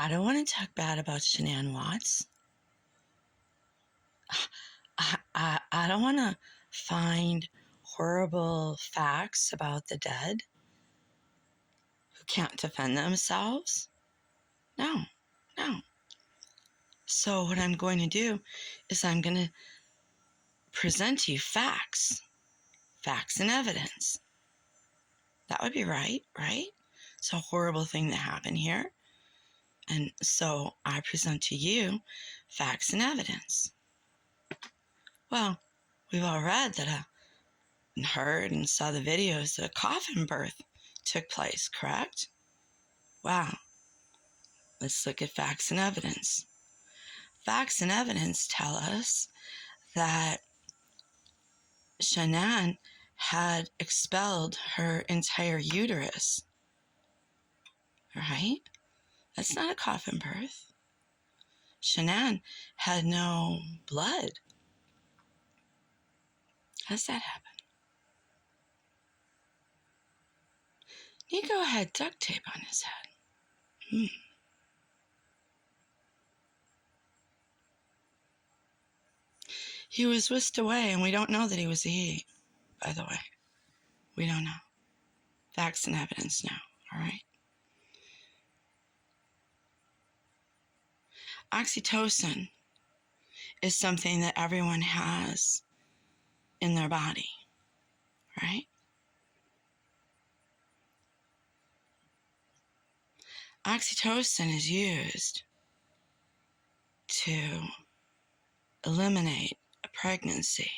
I don't want to talk bad about Shanann Watts. I don't want to find horrible facts about the dead who can't defend themselves. No. So what I'm going to do is I'm going to present to you facts and evidence. That would be right? It's a horrible thing that happened here. And so I present to you facts and evidence. Well, we've all read that and heard and saw the videos that a coffin birth took place, correct? Wow. Let's look at facts and evidence. Facts and evidence tell us that Shanann had expelled her entire uterus. Right? That's not a coffin birth. Shanann had no blood. How does that happen? Nico had duct tape on his head. He was whisked away, and we don't know that he was a he, by the way. We don't know. Facts and evidence now, all right? Oxytocin is something that everyone has in their body, right? Oxytocin is used to eliminate a pregnancy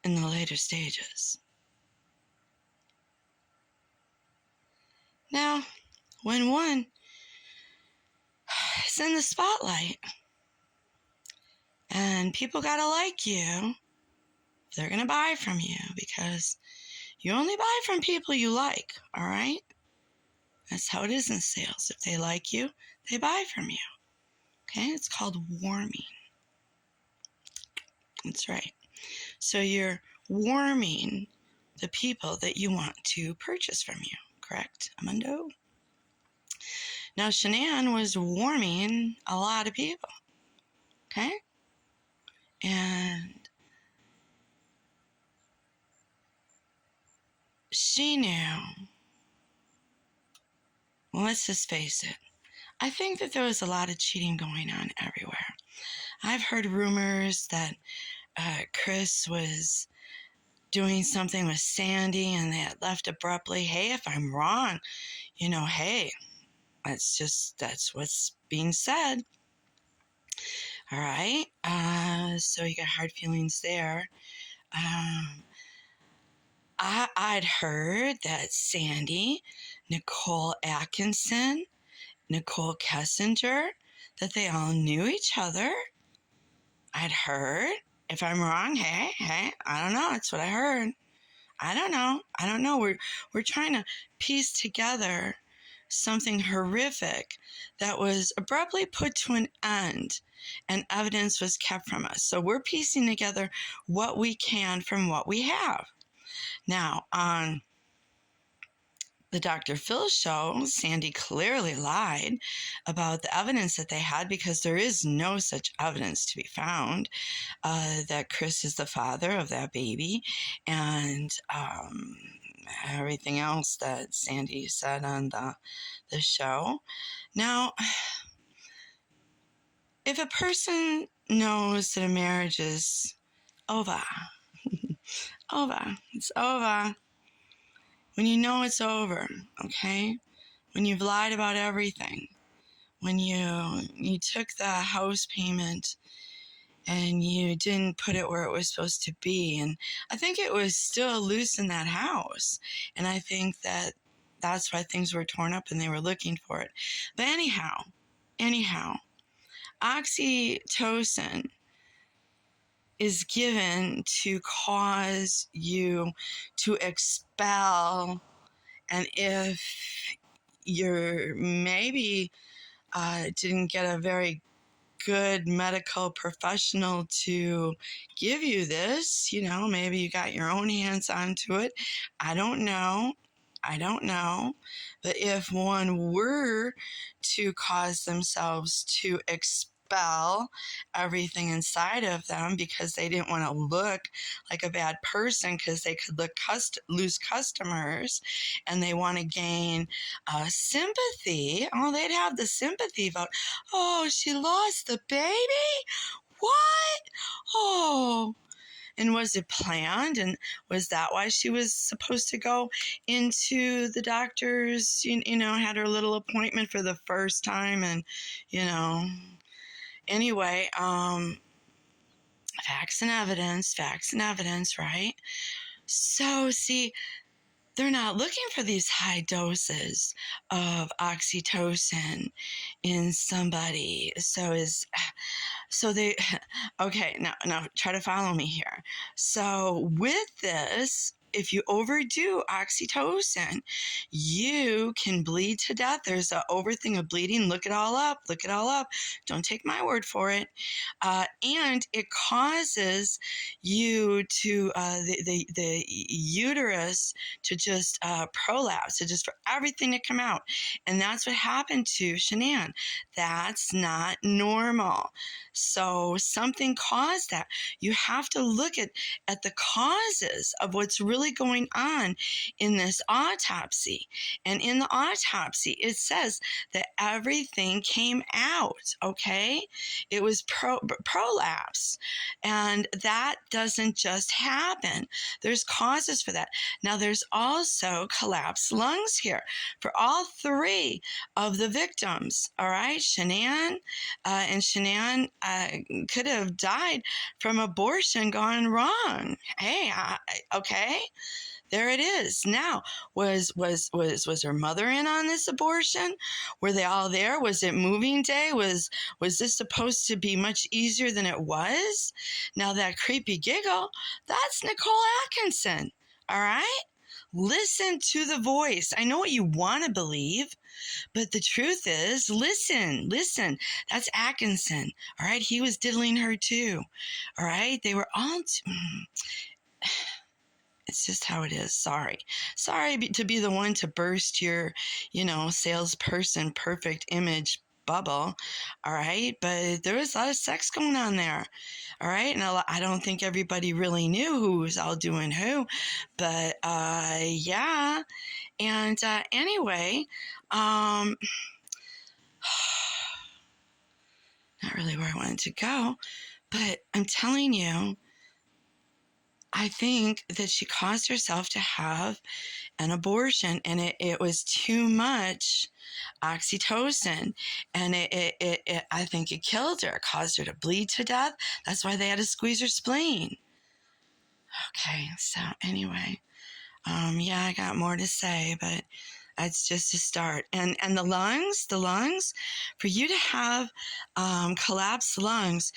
in the later stages. Now, when one is in the spotlight and people gotta like you, they're gonna buy from you because you only buy from people you like, all right? That's how it is in sales. If they like you, they buy from you. Okay? It's called warming. That's right. So you're warming the people that you want to purchase from you, correct, Amundo? Now, Shanann was warming a lot of people, okay? And she knew, well, let's just face it, I think that there was a lot of cheating going on everywhere. I've heard rumors that Chris was doing something with Sandy and they had left abruptly. Hey, if I'm wrong, hey, that's what's being said. All right. So you got hard feelings there. I'd heard that Sandy, Nicole Atkinson, Nicole Kessinger, that they all knew each other. I'd heard. If I'm wrong, hey, I don't know. That's what I heard. I don't know. We're trying to piece together something horrific that was abruptly put to an end and evidence was kept from us. So we're piecing together what we can from what we have. Now, on the Dr. Phil show, Sandy clearly lied about the evidence that they had because there is no such evidence to be found that Chris is the father of that baby and everything else that Sandy said on the show. Now, if a person knows that a marriage is over, it's over. When you know it's over, okay? When you've lied about everything, when you took the house payment and you didn't put it where it was supposed to be, and I think it was still loose in that house, and I think that that's why things were torn up and they were looking for it. But anyhow, oxytocin is given to cause you to expel, and if you're maybe didn't get a very good medical professional to give you this, maybe you got your own hands onto it. I don't know. I don't know. But if one were to cause themselves to expel everything inside of them because they didn't want to look like a bad person because they could lose customers and they want to gain sympathy, oh, they'd have the sympathy vote. Oh, she lost the baby? What? Oh. And was it planned? And was that why she was supposed to go into the doctor's, had her little appointment for the first time? And, anyway, facts and evidence, right? So, see, they're not looking for these high doses of oxytocin in somebody. So they, okay, now try to follow me here. So with this, if you overdo oxytocin, you can bleed to death. There's an over thing of bleeding. Look it all up. Don't take my word for it. And it causes you to, the uterus to just prolapse, to just for everything to come out. And that's what happened to Shanann. That's not normal. So something caused that. You have to look at the causes of what's really going on in this autopsy. And in the autopsy, it says that everything came out, okay? It was prolapse. And that doesn't just happen. There's causes for that. Now, there's also collapsed lungs here for all three of the victims, all right? Shanann could have died from abortion gone wrong. Hey, okay, there it is. Now, was her mother in on this abortion? Were they all there? Was it moving day? Was this supposed to be much easier than it was? Now, that creepy giggle, that's Nicole Atkinson, all right? Listen to the voice. I know what you want to believe, but the truth is, listen. That's Atkinson, all right? He was diddling her too, all right? They were all... It's just how it is. Sorry to be the one to burst your, salesperson perfect image bubble, all right? But there was a lot of sex going on there, all right? And I don't think everybody really knew who was all doing who, but yeah. And anyway, not really where I wanted to go, but I'm telling you, I think that she caused herself to have an abortion, and it was too much oxytocin, and I think it killed her, caused her to bleed to death. That's why they had to squeeze her spleen. Okay, so anyway, yeah, I got more to say, but it's just a start. And the lungs, for you to have collapsed lungs,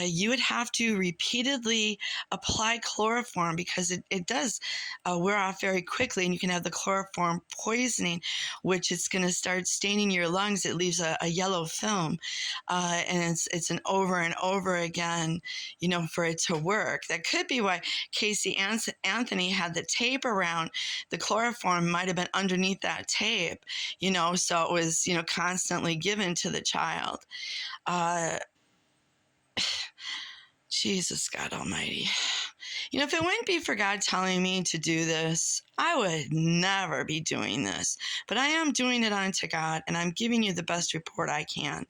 you would have to repeatedly apply chloroform because it does wear off very quickly, and you can have the chloroform poisoning, which is going to start staining your lungs. It leaves a yellow film, and it's an over and over again, for it to work. That could be why Casey Anthony had the tape around. The chloroform might have been underneath that tape, so it was, constantly given to the child. Jesus God Almighty. If it wouldn't be for God telling me to do this, I would never be doing this. But I am doing it unto God, and I'm giving you the best report I can.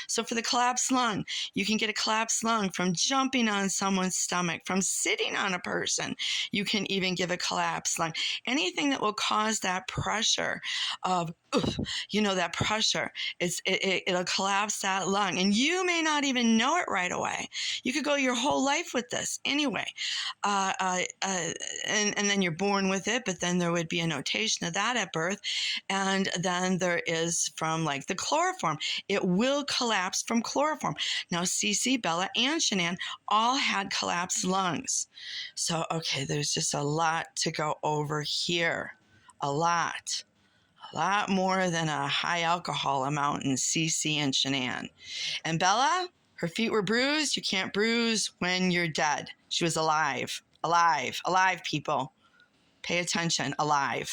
So for the collapsed lung, you can get a collapsed lung from jumping on someone's stomach, from sitting on a person. You can even give a collapsed lung. Anything that will cause that pressure of, that pressure, it'll collapse that lung. And you may not even know it right away. You could go your whole life with this anyway. And then you're born with it, but then there would be a notation of that at birth. And then there is from like the chloroform. It will collapse from chloroform. Now, Cece, Bella, and Shanann all had collapsed lungs. So, okay, there's just a lot to go over here. A lot more than a high alcohol amount in Cece and Shanann. And Bella, her feet were bruised. You can't bruise when you're dead. She was alive, people. Pay attention, alive.